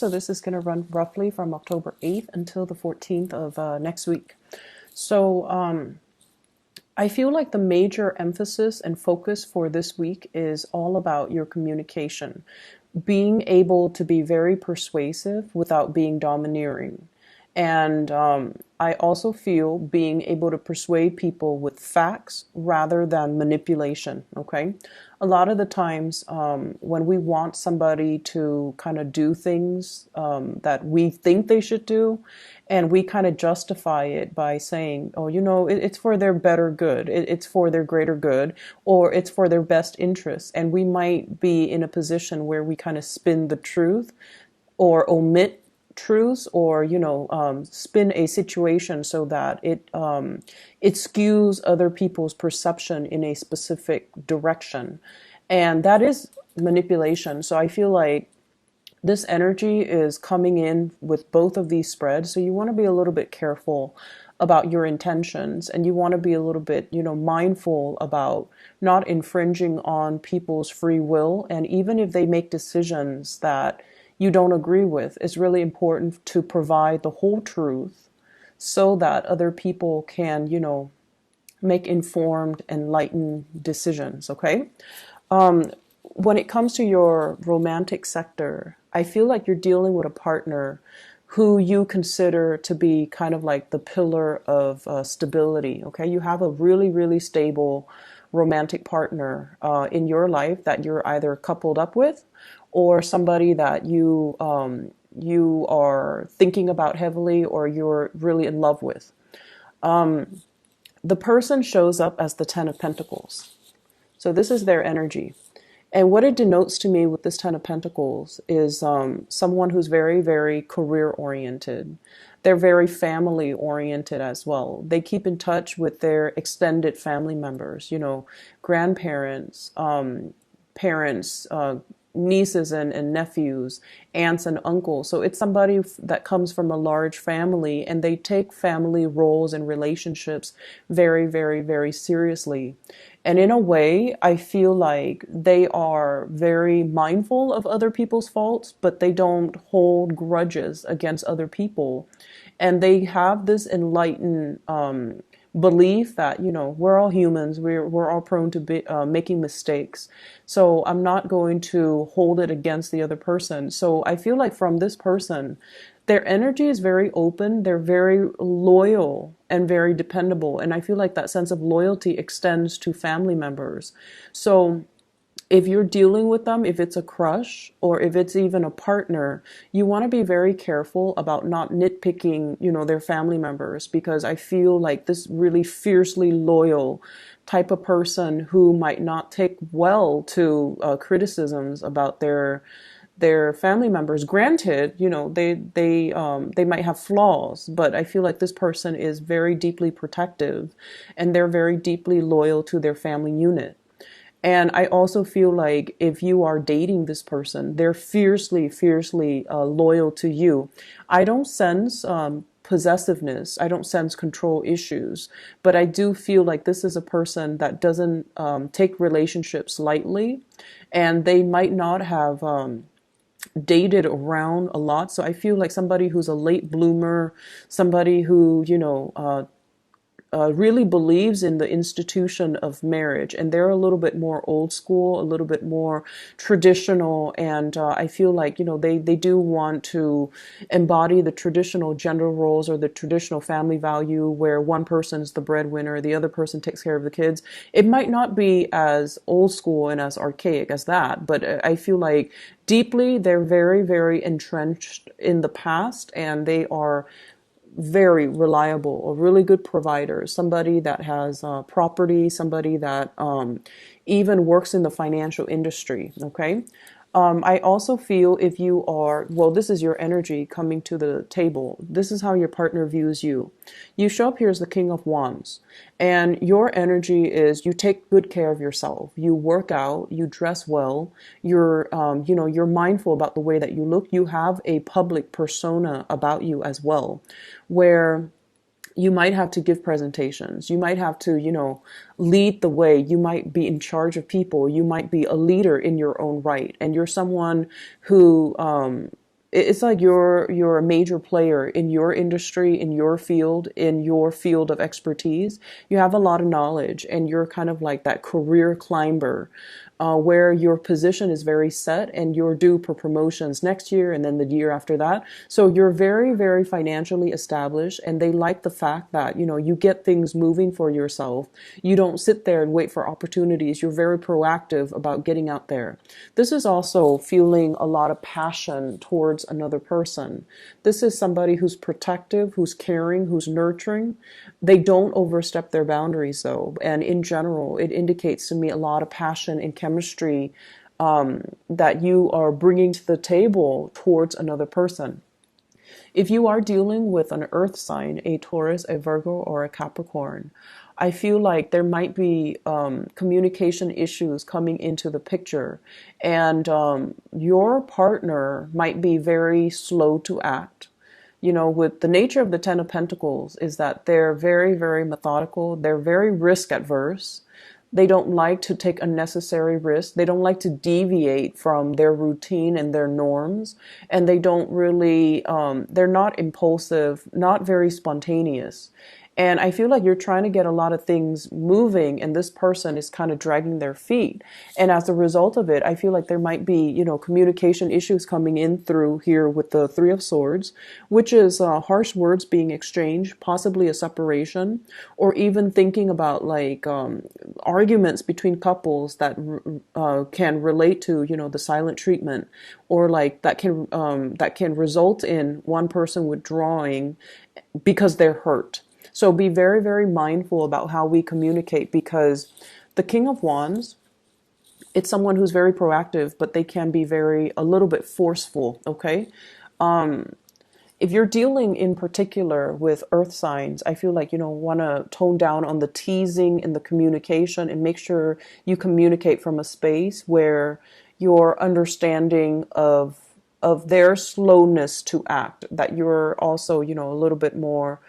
So this is going to run roughly from October 8th until the 14th of next week. So I feel like the major emphasis and focus for this week is all about your communication, being able to be very persuasive without being domineering. And I also feel being able to persuade people with facts rather than manipulation. Okay. A lot of the times when we want somebody to kind of do things that we think they should do, and we kind of justify it by saying, oh, it's for their better good, it's for their greater good, or it's for their best interests. And we might be in a position where we kind of spin the truth or omit truths, or spin a situation so that it skews other people's perception in a specific direction, and that is manipulation. So I feel like this energy is coming in with both of these spreads, so you want to be a little bit careful about your intentions, and you want to be a little bit mindful about not infringing on people's free will. And even if they make decisions that you don't agree with, it's really important to provide the whole truth so that other people can, make informed, enlightened decisions. Okay. When it comes to your romantic sector, I feel like you're dealing with a partner who you consider to be kind of like the pillar of stability. Okay. You have a really, really stable romantic partner in your life that you're either coupled up with, or somebody that you are thinking about heavily, or you're really in love with. The person shows up as the Ten of Pentacles. So this is their energy. And what it denotes to me with this Ten of Pentacles is someone who's very, very career oriented. They're very family oriented as well. They keep in touch with their extended family members, grandparents, parents, nieces and nephews, aunts and uncles. So it's somebody that comes from a large family, and they take family roles and relationships very, very, very seriously. And in a way, I feel like they are very mindful of other people's faults, but they don't hold grudges against other people. And they have this enlightened belief that we're all humans, we're all prone to making mistakes, so I'm not going to hold it against the other person. So I feel like from this person, their energy is very open, they're very loyal and very dependable, and I feel like that sense of loyalty extends to family members. So if you're dealing with them, if it's a crush or if it's even a partner, you want to be very careful about not nitpicking, their family members, because I feel like this really fiercely loyal type of person who might not take well to criticisms about their family members. Granted, they might have flaws, but I feel like this person is very deeply protective, and they're very deeply loyal to their family unit. And I also feel like if you are dating this person, they're fiercely, fiercely loyal to you. I don't sense possessiveness. I don't sense control issues. But I do feel like this is a person that doesn't take relationships lightly. And they might not have dated around a lot. So I feel like somebody who's a late bloomer, somebody who, really believes in the institution of marriage, and they're a little bit more old school, a little bit more traditional, and I feel like they do want to embody the traditional gender roles or the traditional family value where one person's the breadwinner, the other person takes care of the kids. It might not be as old school and as archaic as that, but I feel like deeply they're very, very entrenched in the past, and they are very reliable, a really good provider, somebody that has property, somebody that even works in the financial industry. Okay. I also feel if you are, well, this is your energy coming to the table. This is how your partner views you. You show up here as the King of Wands, and your energy is you take good care of yourself. You work out, you dress well, you're mindful about the way that you look. You have a public persona about you as well, where you might have to give presentations. You might have to, lead the way. You might be in charge of people. You might be a leader in your own right. And you're someone who it's like you're a major player in your industry, in your field of expertise. You have a lot of knowledge, and you're kind of like that career climber, where your position is very set and you're due for promotions next year and then the year after that. So you're very, very financially established, and they like the fact that, you get things moving for yourself. You don't sit there and wait for opportunities. You're very proactive about getting out there. This is also feeling a lot of passion towards another person. This is somebody who's protective, who's caring, who's nurturing. They don't overstep their boundaries though. And in general, it indicates to me a lot of passion and chemistry that you are bringing to the table towards another person. If you are dealing with an earth sign, a Taurus, a Virgo, or a Capricorn, I feel like there might be communication issues coming into the picture, and your partner might be very slow to act. With the nature of the Ten of Pentacles is that they're very, very methodical. They're very risk adverse. They don't like to take unnecessary risks. They don't like to deviate from their routine and their norms. And they don't really, they're not impulsive, not very spontaneous. And I feel like you're trying to get a lot of things moving, and this person is kind of dragging their feet. And as a result of it, I feel like there might be, communication issues coming in through here with the Three of Swords, which is harsh words being exchanged, possibly a separation, or even thinking about like arguments between couples that can relate to, the silent treatment, or like that can result in one person withdrawing because they're hurt. So be very, very mindful about how we communicate, because the King of Wands, it's someone who's very proactive, but they can be a little bit forceful, okay? If you're dealing in particular with earth signs, I feel like, want to tone down on the teasing and the communication, and make sure you communicate from a space where your understanding of their slowness to act, that you're also, a little bit more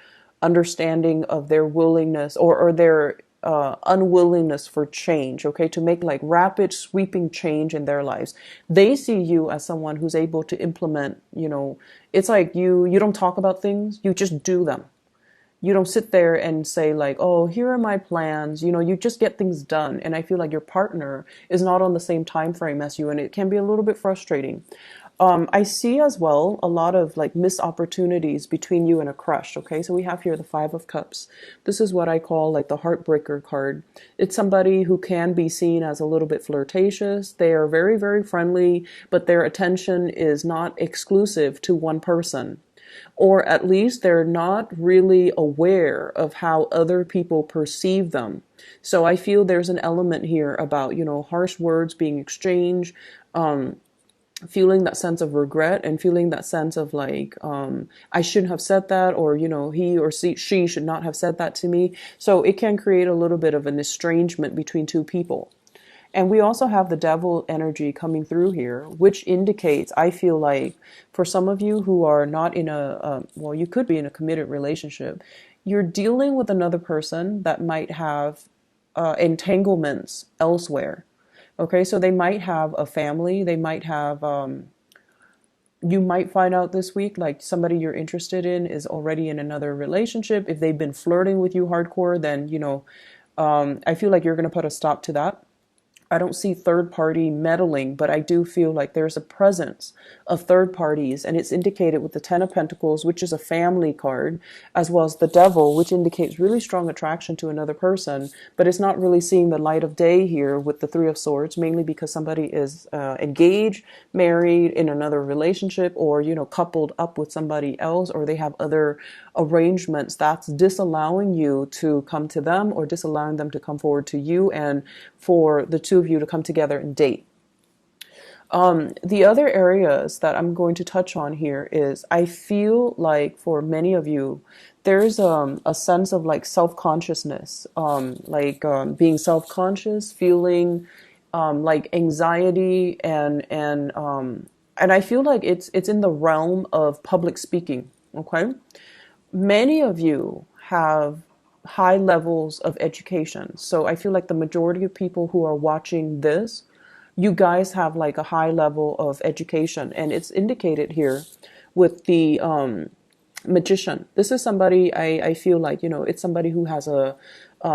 understanding of their willingness or their unwillingness for change, okay, to make like rapid sweeping change in their lives. They see you as someone who's able to implement, it's like you don't talk about things, you just do them. You don't sit there and say like, oh, here are my plans. You just get things done. And I feel like your partner is not on the same time frame as you, and it can be a little bit frustrating. I see as well a lot of like missed opportunities between you and a crush. Okay, so we have here the Five of Cups. This is what I call like the heartbreaker card. It's somebody who can be seen as a little bit flirtatious. They are very, very friendly, but their attention is not exclusive to one person. Or at least they're not really aware of how other people perceive them. So I feel there's an element here about, harsh words being exchanged, feeling that sense of regret, and feeling that sense of like, I shouldn't have said that, or, he or she should not have said that to me. So it can create a little bit of an estrangement between two people. And we also have the devil energy coming through here, which indicates, I feel like, for some of you who are not in well, you could be in a committed relationship, you're dealing with another person that might have entanglements elsewhere. Okay, so they might have a family, they might have, you might find out this week, like somebody you're interested in is already in another relationship. If they've been flirting with you hardcore, then, I feel like you're going to put a stop to that. I don't see third party meddling, but I do feel like there's a presence of third parties, and it's indicated with the Ten of Pentacles, which is a family card, as well as the Devil, which indicates really strong attraction to another person, but it's not really seeing the light of day here with the Three of Swords, mainly because somebody is engaged, married, in another relationship, or, coupled up with somebody else, or they have other arrangements that's disallowing you to come to them, or disallowing them to come forward to you, and for the two of you to come together and date. The other areas that I'm going to touch on here is, I feel like for many of you, there's a sense of like self-consciousness, being self-conscious, feeling like anxiety, and I feel like it's in the realm of public speaking. Okay, many of you have high levels of education. So I feel like the majority of people who are watching this you guys have like a high level of education, and it's indicated here with the magician. This is somebody I feel like, it's somebody who has a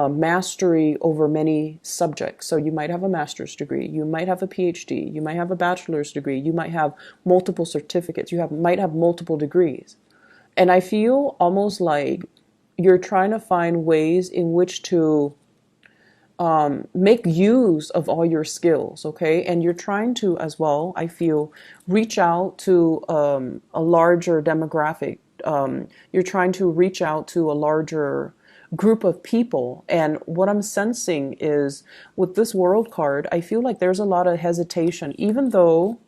mastery over many subjects. So you might have a master's degree, you might have a PhD, you might have a bachelor's degree, you might have multiple certificates, might have multiple degrees. And I feel almost like you're trying to find ways in which to make use of all your skills, okay? And you're trying to, as well, I feel, reach out to a larger demographic. You're trying to reach out to a larger group of people. And what I'm sensing is with this world card, I feel like there's a lot of hesitation, even though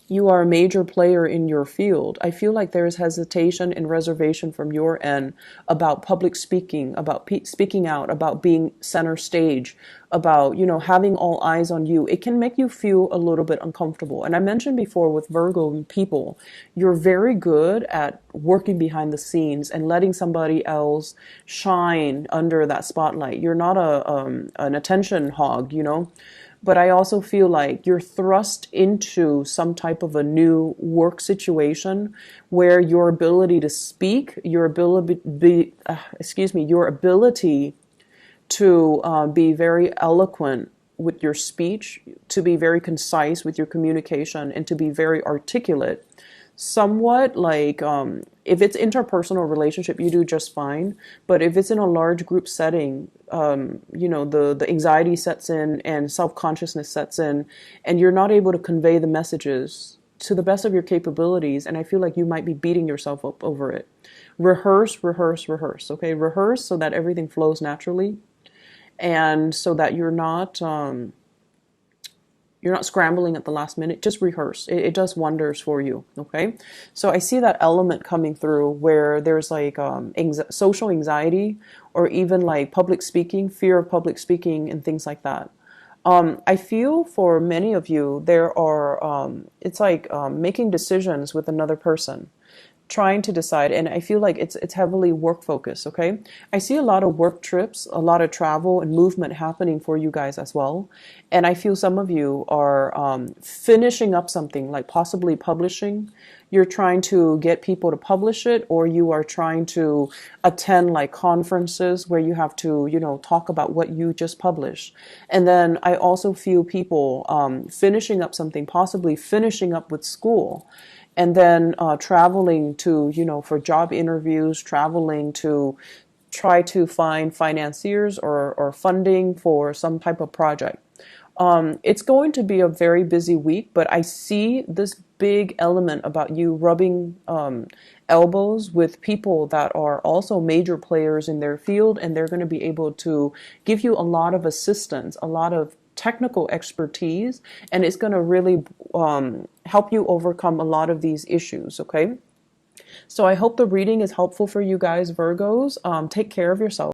you are a major player in your field. I feel like there is hesitation and reservation from your end about public speaking, about speaking out, about being center stage, about, having all eyes on you. It can make you feel a little bit uncomfortable. And I mentioned before with Virgo people, you're very good at working behind the scenes and letting somebody else shine under that spotlight. You're not an attention hog, But I also feel like you're thrust into some type of a new work situation where your ability to speak, your ability to be very eloquent with your speech, to be very concise with your communication, and to be very articulate. Somewhat like if it's interpersonal relationship, you do just fine. But if it's in a large group setting, the anxiety sets in and self-consciousness sets in, and you're not able to convey the messages to the best of your capabilities. And I feel like you might be beating yourself up over it. Rehearse, rehearse, rehearse. Okay, rehearse so that everything flows naturally, and so that you're not scrambling at the last minute. Just rehearse. It does wonders for you. Okay. So I see that element coming through where there's like social anxiety, or even like public speaking, fear of public speaking and things like that. I feel for many of you, there are, it's like making decisions with another person, trying to decide, and I feel like it's heavily work focused, okay? I see a lot of work trips, a lot of travel and movement happening for you guys as well. And I feel some of you are finishing up something, like possibly publishing. You're trying to get people to publish it, or you are trying to attend like conferences where you have to, talk about what you just published. And then I also feel people finishing up something, possibly finishing up with school. And then traveling to, for job interviews, traveling to try to find financiers or funding for some type of project. It's going to be a very busy week, but I see this big element about you rubbing elbows with people that are also major players in their field, and they're going to be able to give you a lot of assistance, a lot of technical expertise, and it's going to really help you overcome a lot of these issues, okay? So I hope the reading is helpful for you guys, Virgos. Take care of yourself.